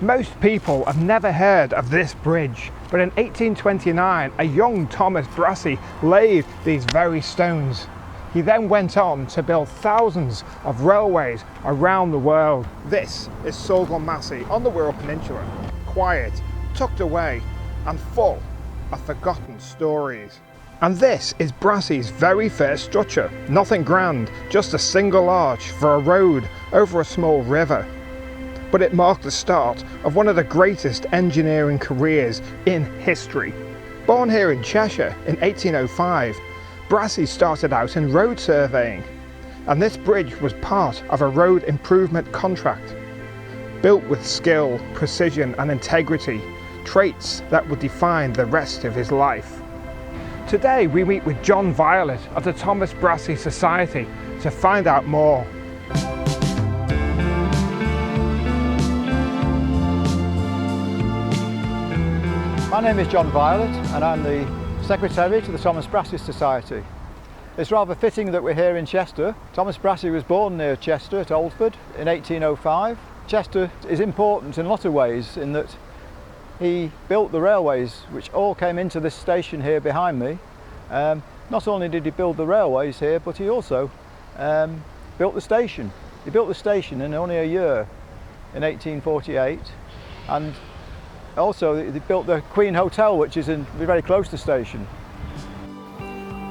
Most people have never heard of this bridge, but in 1829 a young Thomas Brassey laid these very stones. He then went on to build thousands of railways around the world. This is Saughall Massie on the Wirral Peninsula, quiet, tucked away and full of forgotten stories. And this is Brassey's very first structure. Nothing grand, just a single arch for a road over a small river. But it marked the start of one of the greatest engineering careers in history. Born here in Cheshire in 1805, Brassey started out in road surveying, and this bridge was part of a road improvement contract. Built with skill, precision and integrity, traits that would define the rest of his life. Today we meet with John Violet of the Thomas Brassey Society to find out more. My name is John Violet and I'm the Secretary to the Thomas Brassey Society. It's rather fitting that we're here in Chester. Thomas Brassey was born near Chester at Oldford in 1805. Chester is important in a lot of ways in that he built the railways which all came into this station here behind me. Not only did he build the railways here, but he also built the station. He built the station in only a year, in 1848, and also he built the Queen Hotel, which is very close to the station.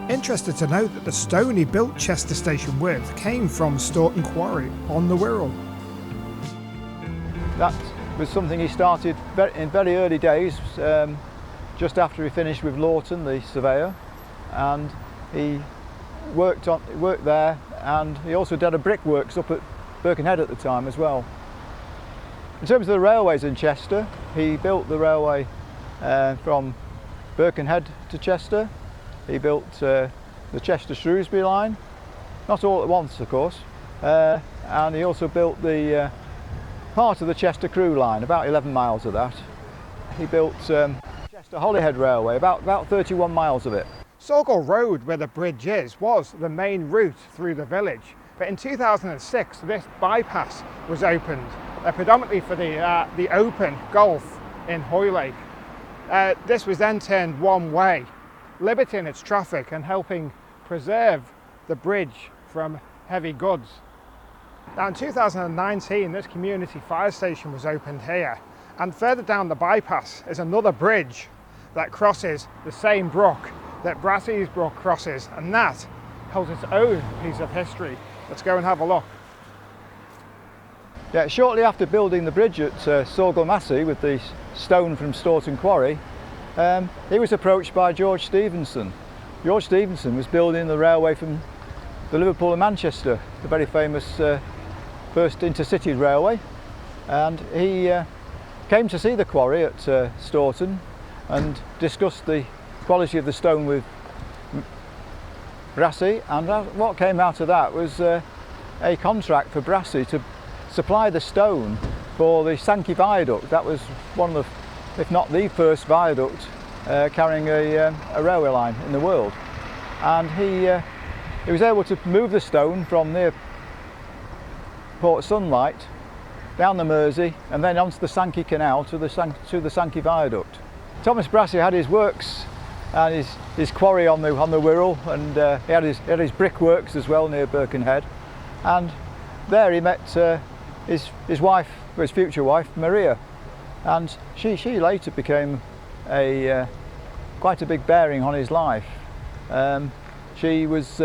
Interested to note that the stone he built Chester Station with came from Staunton Quarry on the Wirral. That was something he started in very early days, just after he finished with Lawton, the surveyor, and he worked there, and he also did a brickworks up at Birkenhead at the time as well. In terms of the railways in Chester, he built the railway from Birkenhead to Chester. He built the Chester-Shrewsbury line, not all at once of course, and he also built the part of the Chester Crewe line, about 11 miles of that. He built Chester-Holyhead Railway, about 31 miles of it. Saughall Road, where the bridge is, was the main route through the village, but in 2006 this bypass was opened, predominantly for the open golf in Hoylake. This was then turned one way, limiting its traffic and helping preserve the bridge from heavy goods. Now in 2019 this community fire station was opened here, and further down the bypass is another bridge that crosses the same brook that Brassey's Brook crosses, and that holds its own piece of history. Let's go and have a look. Yeah, shortly after building the bridge at Saughall Massie with the stone from Staunton Quarry, he was approached by George Stevenson. George Stevenson was building the railway from the Liverpool and Manchester, the very famous first intercity railway, and he came to see the quarry at Staunton and discussed the quality of the stone with Brassey, and what came out of that was a contract for Brassey to supply the stone for the Sankey Viaduct. That was one of the, if not the first viaduct carrying a railway line in the world, and he was able to move the stone from near Port Sunlight down the Mersey and then onto the Sankey Canal to the Sankey Viaduct. Thomas Brassey had his works and his quarry on the Wirral, and he had his brickworks as well near Birkenhead, and there he met his wife, his future wife, Maria, and she later became quite a big bearing on his life. She was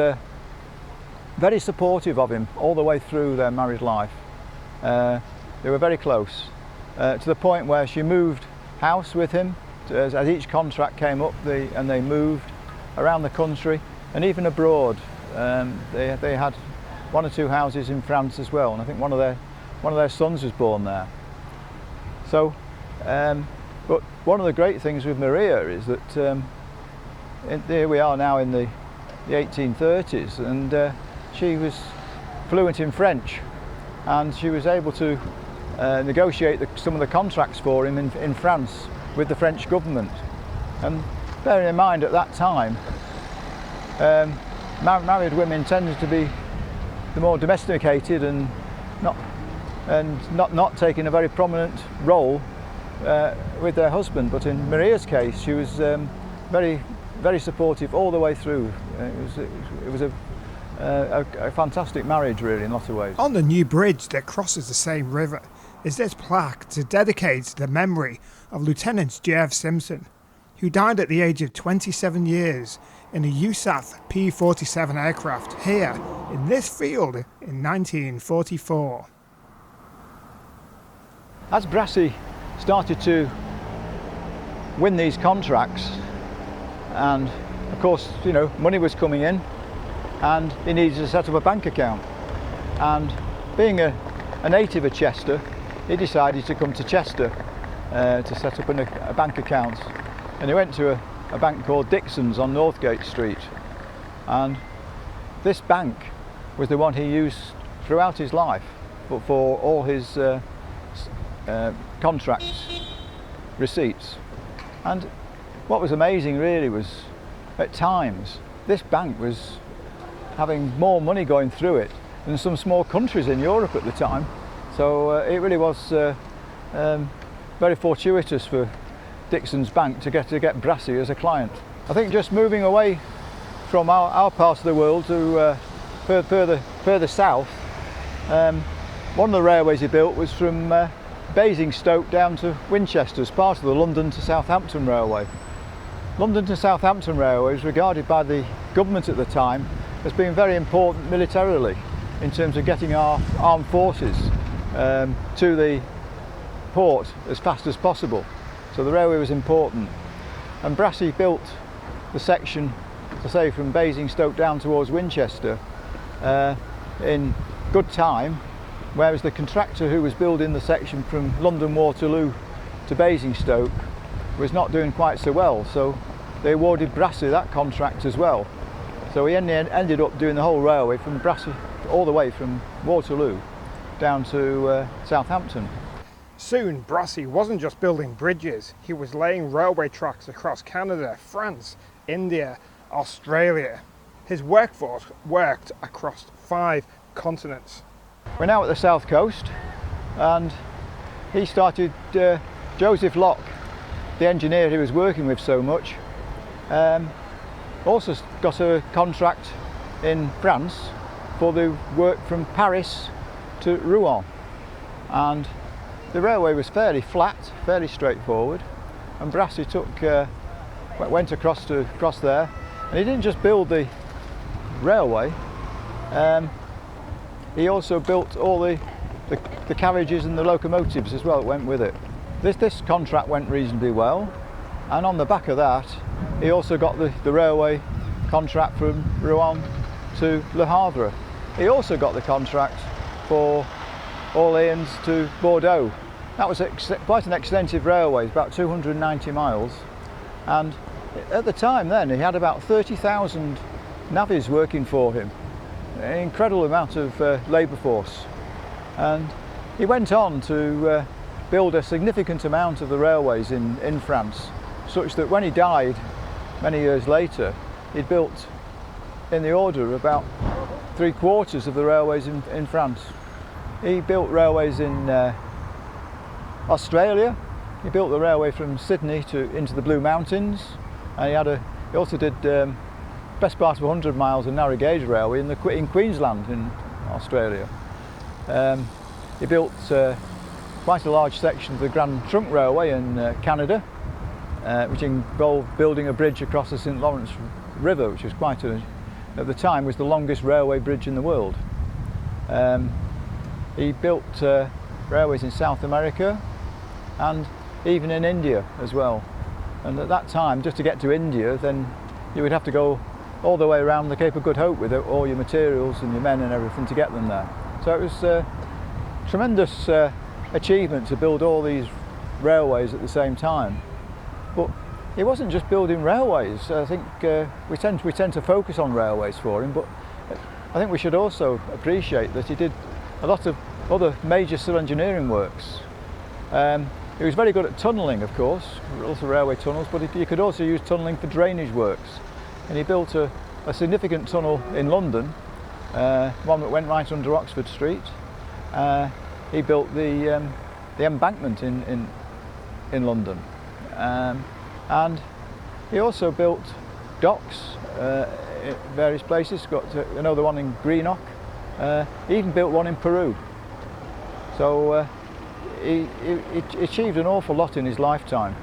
very supportive of him all the way through their married life. They were very close, to the point where she moved house with him as each contract came up, and they moved around the country and even abroad. They had one or two houses in France as well, and I think one of their sons was born there. So, but one of the great things with Maria is that here we are now in the 1830s, and she was fluent in French, and she was able to negotiate some of the contracts for him in France with the French government. And bearing in mind at that time, married women tended to be the more domesticated and and not taking a very prominent role with their husband. But in Maria's case, she was very supportive all the way through. It was a fantastic marriage, really, in lots of ways. On the new bridge that crosses the same river is this plaque to dedicate the memory of Lieutenant J.F. Simpson, who died at the age of 27 years in a USAF P-47 aircraft here in this field in 1944. As Brassey started to win these contracts, and of course, you know, money was coming in, and he needed to set up a bank account. And being a native of Chester, he decided to come to Chester to set up a bank account. And he went to a bank called Dixons on Northgate Street. And this bank was the one he used throughout his life, but for all his contracts, receipts. And what was amazing really was, at times, this bank was having more money going through it than some small countries in Europe at the time. So it really was very fortuitous for Dixons Bank to get Brassey as a client. I think just moving away from our part of the world to further south, one of the railways he built was from Basingstoke down to Winchester as part of the London to Southampton Railway. London to Southampton Railway was regarded by the government at the time as being very important militarily in terms of getting our armed forces to the port as fast as possible. So the railway was important. And Brassey built the section, to say, from Basingstoke down towards Winchester in good time, whereas the contractor who was building the section from London Waterloo to Basingstoke was not doing quite so well. So they awarded Brassey that contract as well. So he ended up doing the whole railway from Brassey all the way from Waterloo down to Southampton. Soon, Brassey wasn't just building bridges, he was laying railway tracks across Canada, France, India, Australia. His workforce worked across 5 continents. We're now at the south coast, and he started, Joseph Locke, the engineer he was working with so much, also got a contract in France for the work from Paris to Rouen. And the railway was fairly flat, fairly straightforward, and Brassey went across there, and he didn't just build the railway, he also built all the carriages and the locomotives as well that went with it. This contract went reasonably well, and on the back of that he also got the railway contract from Rouen to Le Havre. He also got the contract for Orléans to Bordeaux. That was quite an extensive railway, about 290 miles, and at the time then he had about 30,000 navvies working for him, an incredible amount of labour force. And he went on to build a significant amount of the railways in France, such that when he died many years later, he'd built in the order of about 3/4 of the railways in France. He built railways in Australia. He built the railway from Sydney into the Blue Mountains, and he also did best part of 100 miles of narrow gauge railway in Queensland in Australia. He built quite a large section of the Grand Trunk Railway in Canada, which involved building a bridge across the St Lawrence River, which was at the time was the longest railway bridge in the world. He built railways in South America and even in India as well. And at that time, just to get to India, then you would have to go all the way around the Cape of Good Hope with all your materials and your men and everything to get them there. So it was a tremendous achievement to build all these railways at the same time. But he wasn't just building railways. I think we tend to focus on railways for him, but I think we should also appreciate that he did a lot of other major civil engineering works. He was very good at tunnelling, of course, also railway tunnels, but you could also use tunnelling for drainage works. And he built a significant tunnel in London, one that went right under Oxford Street. he built the embankment in London, and he also built docks at various places. Got another one in Greenock. He even built one in Peru. So he achieved an awful lot in his lifetime.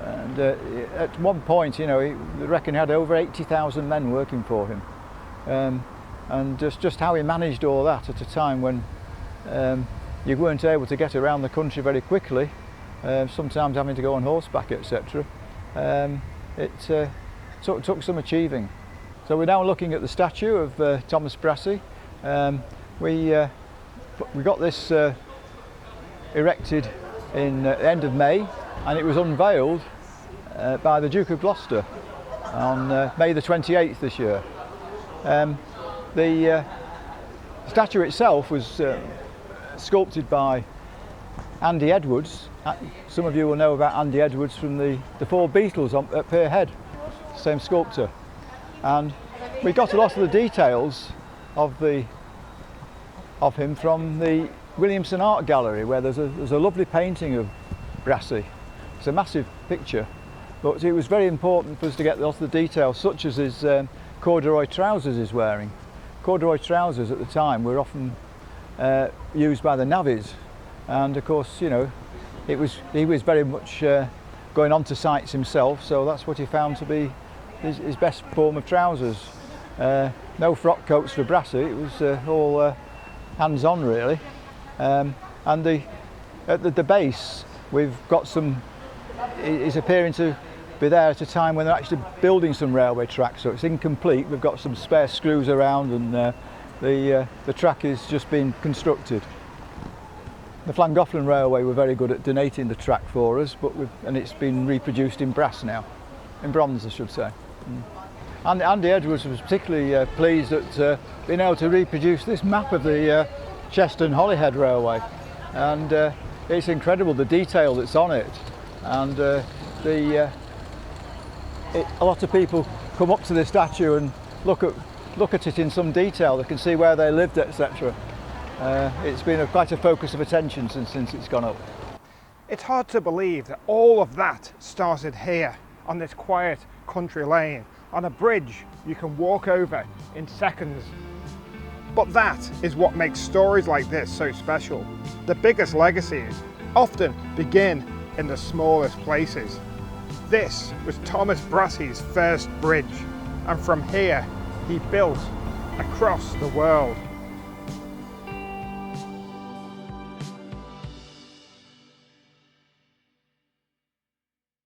And at one point, you know, they reckon he had over 80,000 men working for him. And just how he managed all that at a time when you weren't able to get around the country very quickly, sometimes having to go on horseback, etc. It took some achieving. So we're now looking at the statue of Thomas Brassey. We got this erected in the end of May, and it was unveiled by the Duke of Gloucester on May the 28th this year. The statue itself was sculpted by Andy Edwards. Some of you will know about Andy Edwards from the Four Beatles at Pier Head, same sculptor. And we got a lot of the details of him from the Williamson Art Gallery, where there's a lovely painting of Brassey. It's a massive picture, but it was very important for us to get a lot of the details, such as his corduroy trousers he's wearing. Corduroy trousers at the time were often used by the navvies, and of course, you know, he was very much going on to sights himself, so that's what he found to be his best form of trousers. No frock coats for Brassey, it was all hands-on really. And at the base we've got some, it's appearing to be there at a time when they're actually building some railway tracks, so it's incomplete. We've got some spare screws around, and the track is just being constructed. The Llangollen Railway were very good at donating the track for us, and it's been reproduced in brass now, in bronze I should say. And Andy Edwards was particularly pleased at being able to reproduce this map of the Chester and Holyhead Railway, and it's incredible the detail that's on it, and a lot of people come up to the statue and look at it in some detail. They can see where they lived, etc. It's been quite a focus of attention since it's gone up. It's hard to believe that all of that started here on this quiet country lane, on a bridge you can walk over in seconds. But that is what makes stories like this so special. The biggest legacies often begin in the smallest places. This was Thomas Brassey's first bridge, and from here he built across the world.